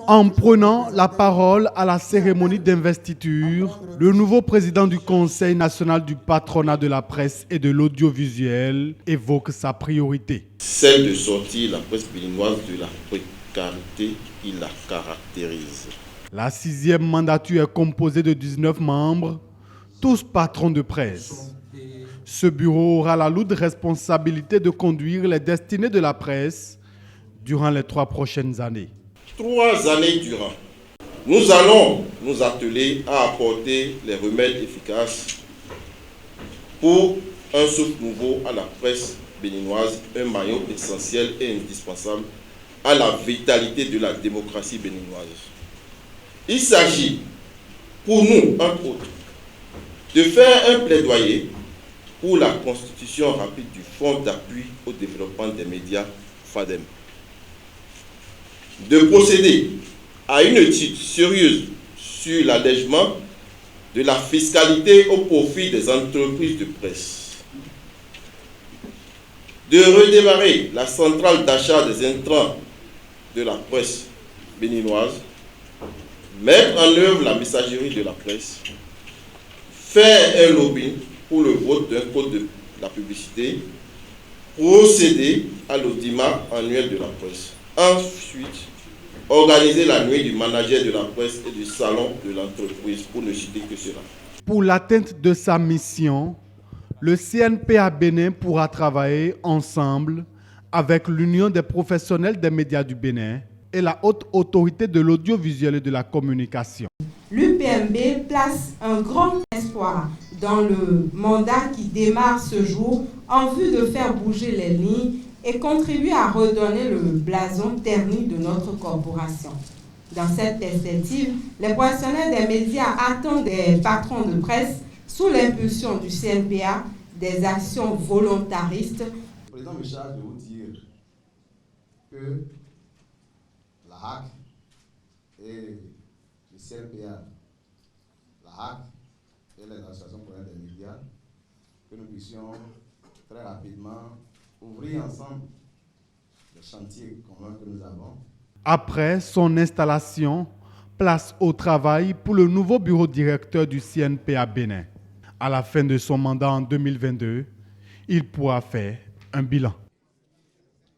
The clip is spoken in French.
En prenant la parole à la cérémonie d'investiture, le nouveau président du Conseil national du patronat de la presse et de l'audiovisuel évoque sa priorité. Celle de sortir la presse béninoise de la précarité qui la caractérise. La 6e mandature est composée de 19 membres, tous patrons de presse. Ce bureau aura la lourde responsabilité de conduire les destinées de la presse durant les 3 prochaines années. 3 années durant, nous allons nous atteler à apporter les remèdes efficaces pour un souffle nouveau à la presse béninoise, un maillon essentiel et indispensable à la vitalité de la démocratie béninoise. Il s'agit pour nous, entre autres, de faire un plaidoyer pour la constitution rapide du Fonds d'appui au développement des médias FADEM, de procéder à une étude sérieuse sur l'allègement de la fiscalité au profit des entreprises de presse, de redémarrer la centrale d'achat des intrants de la presse béninoise, mettre en œuvre la messagerie de la presse, faire un lobbying pour le vote d'un code de la publicité, procéder à l'audimat annuel de la presse. Ensuite, organiser la nuit du manager de la presse et du salon de l'entreprise, pour ne citer que cela. Pour l'atteinte de sa mission, le CNPA Bénin pourra travailler ensemble avec l'Union des professionnels des médias du Bénin et la Haute Autorité de l'audiovisuel et de la communication. L'UPMB place un grand espoir dans le mandat qui démarre ce jour en vue de faire bouger les lignes et contribuer à redonner le blason terni de notre corporation. Dans cette perspective, les professionnels des médias attendent des patrons de presse, sous l'impulsion du CNPA, des actions volontaristes. Le président me charge de vous dire que la HAC et le CNPA, la HAC et les associations professionnelles des médias, que nous puissions très rapidement ouvrir ensemble le chantier commun que nous avons. Après son installation, place au travail pour le nouveau bureau directeur du CNPA Bénin. À la fin de son mandat en 2022, il pourra faire un bilan.